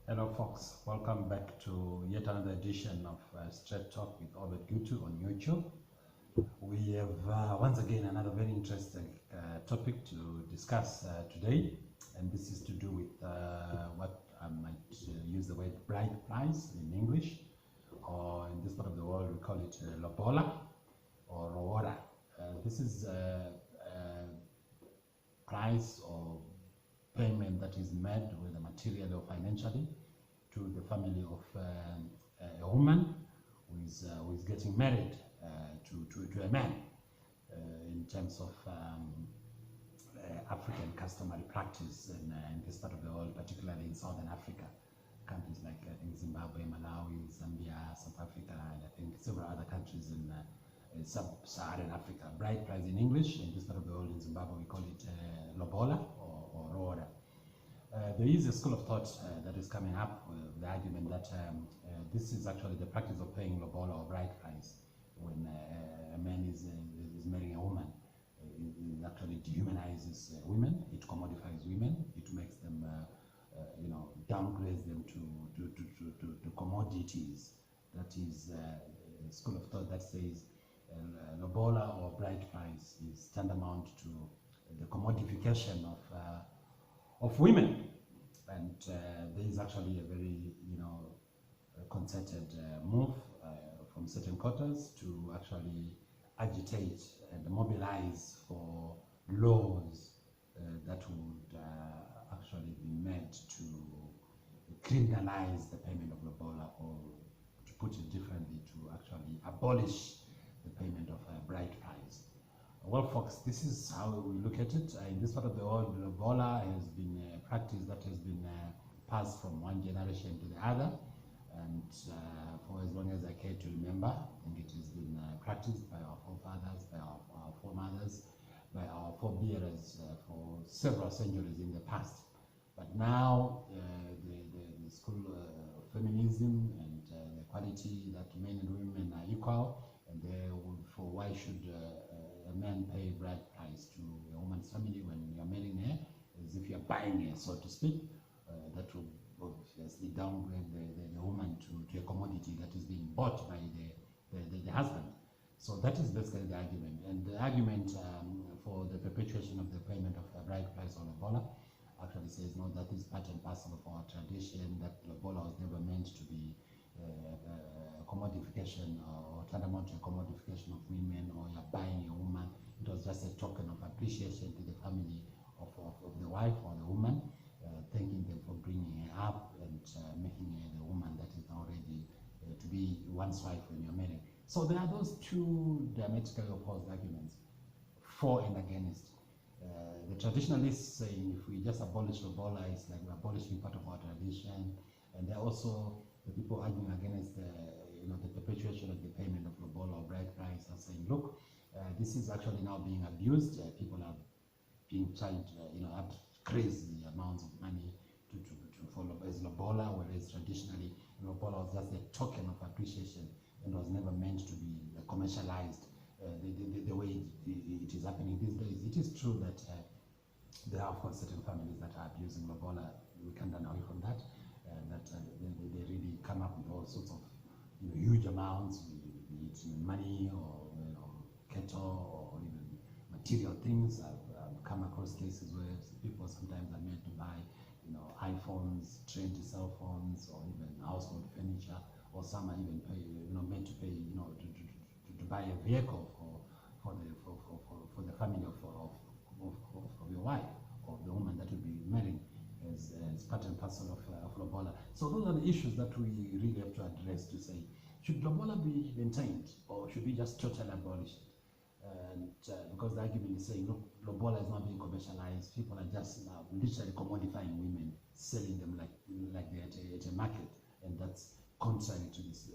Hello folks, welcome back to yet another edition of Straight Talk with Obert Gutu on YouTube. We have once again another very interesting topic to discuss today, and this is to do with what I might use the word bride price in English, or in this part of the world we call it lobola or roora. This is price or payment that is made whether materially or financially to the family of a woman who is getting married to a man in terms of African customary practice in this part of the world, particularly in Southern Africa, countries like Zimbabwe, Malawi, Zambia, South Africa, and I think several other countries in sub-Saharan Africa. Bride price in English, in this part of the world in Zimbabwe we call it lobola or roora. There is a school of thought that is coming up with the argument that this is actually the practice of paying lobola or bride price when a man is marrying a woman. It actually dehumanizes women, it commodifies women, it makes them, downgrades them to commodities. That is a school of thought that says lobola or bride price is tantamount to the commodification of women, and there is actually a very concerted move from certain quarters to actually agitate and mobilize for laws that would actually be made to criminalize the payment of lobola, or to put it differently, to actually abolish the payment of bride price. Well, folks, this is how we look at it. In this part of the world, lobola has been a practice that has been passed from one generation to the other, and for as long as I care to remember, I think it has been practiced by our forefathers, by our foremothers, by our forebearers for several centuries in the past. But now, the school of feminism and the equality that men and women are equal, and for why should a man pay bride price to a woman's family when you're marrying her, as if you're buying her, so to speak. That will obviously downgrade the woman to a commodity that is being bought by the husband. So that is basically the argument. And the argument for the perpetuation of the payment of a bride price or lobola actually says, no, that is part and parcel of our tradition, that lobola was never meant to be a commodification or tantamount to a commodification of women, or you're buying a woman. It was just a token of appreciation to the family of the wife or the woman, thanking them for bringing her up and making her the woman that is now ready to be one's wife when you're married. So there are those two diametrically opposed arguments, for and against. The traditionalists saying if we just abolish lobola, it's like we're abolishing part of our tradition, and they're also the people arguing against the perpetuation of the payment of lobola or bride price are saying, look, this is actually now being abused. People are being charged, up crazy amounts of money to follow as lobola, whereas traditionally lobola was just a token of appreciation and was never meant to be commercialized the way it is happening these days. It is true that there are, of course, certain families that are abusing lobola. We can't run away from that. They really come up with all sorts of huge amounts, be it money or cattle or even material things. I've come across cases where people sometimes are made to buy iPhones, trendy cell phones, or even household furniture, or some are even made to pay to buy a vehicle for the family of your wife or the woman that will be marrying as part and parcel of lobola. So those are the issues that we really have to address, to say, should lobola be maintained or should we just totally abolish it? And because the argument is saying, look, lobola is not being commercialized. People are just now literally commodifying women, selling them like they're at a market, and that's contrary to this,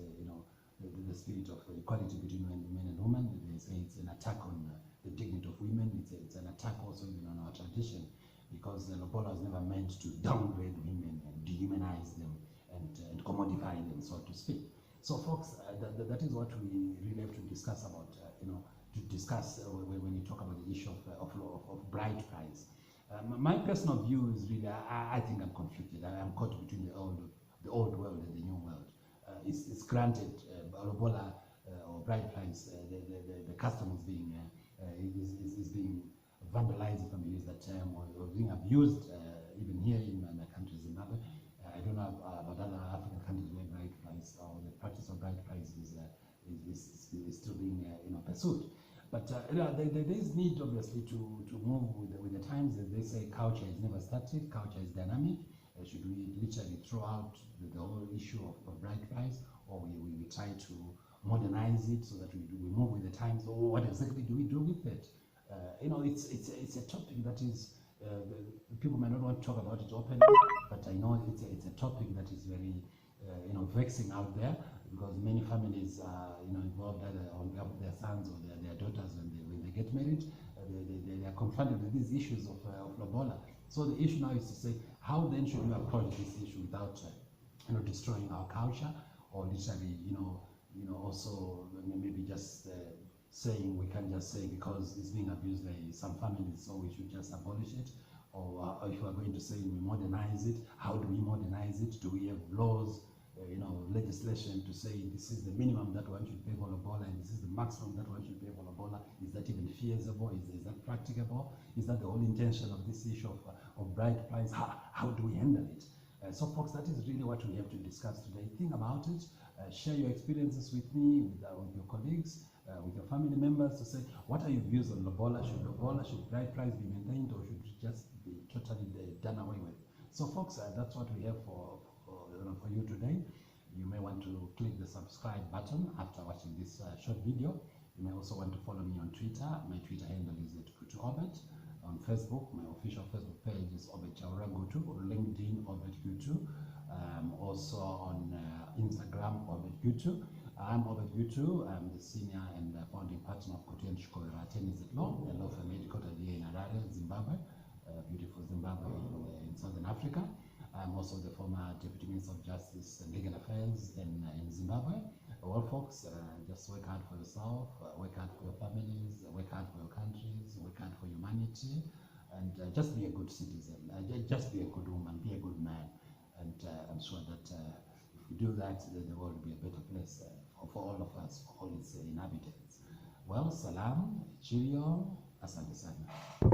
the spirit of equality between men and women. They say it's an attack on the dignity of women. It's an attack also even on our tradition, because the lobola was never meant to downgrade women and dehumanize them and commodify them, so to speak. So, folks, that is what we really have to discuss about. To discuss when you talk about the issue of bride price. My personal view is really, I think I'm conflicted. I'm caught between the old is granted, lobola or bride price, the custom is being vandalized, if I may use that term, or being abused, even here in my country, Zimbabwe. I don't know about other African countries where bride price or the practice of bride price is still being pursued. But there is need, obviously, to move with the times. As they say, culture is never static, culture is dynamic. Should we literally throw out the whole issue of bride price, or we try to modernize it so that we move with the times, or what exactly do we do with it? It's a topic that is, people might not want to talk about it openly, but I know it's a topic that is very vexing out there, because many families are involved either on behalf of their sons or their daughters when they get married. They are confronted with these issues of lobola. So the issue now is to say, how then should we approach this issue without destroying our culture, or literally also maybe just saying we can't just say because it's being abused by some families, so we should just abolish it. Or if we are going to say we modernize it, how do we modernize it? Do we have laws, legislation to say this is the minimum that one should pay for lobola and this is the maximum that one should pay for lobola? Is that even feasible? Is that practicable? Is that the whole intention of this issue of bride price? How do we handle it? So folks, that is really what we have to discuss today. Think about it, share your experiences with me, with your colleagues, with your family members, to say, what are your views on lobola? Should bride price be maintained, or should it just be totally done away with? So folks, that's what we have for you today. You may want to click the subscribe button after watching this short video. You may also want to follow me on Twitter. My Twitter handle is Gutu Obert. On Facebook, my official Facebook page is Obert Gutu, LinkedIn Obert Gutu, also on Instagram Obert Gutu. I'm Obert Gutu. I'm the senior and founding partner of Gutu and Shikoira Attorneys at Law, a law firm headquartered here in Harare, Zimbabwe, beautiful Zimbabwe in Southern Africa. I'm also the former Deputy Minister of Justice and Legal Affairs in Zimbabwe. Well, folks, just work hard for yourself, work hard for your families, work hard for your countries, work hard for humanity, and just be a good citizen, just be a good woman, be a good man. And I'm sure that if we do that, then the world will be a better place for all of us, for all its inhabitants. Well, salam, cheerio, asante sana.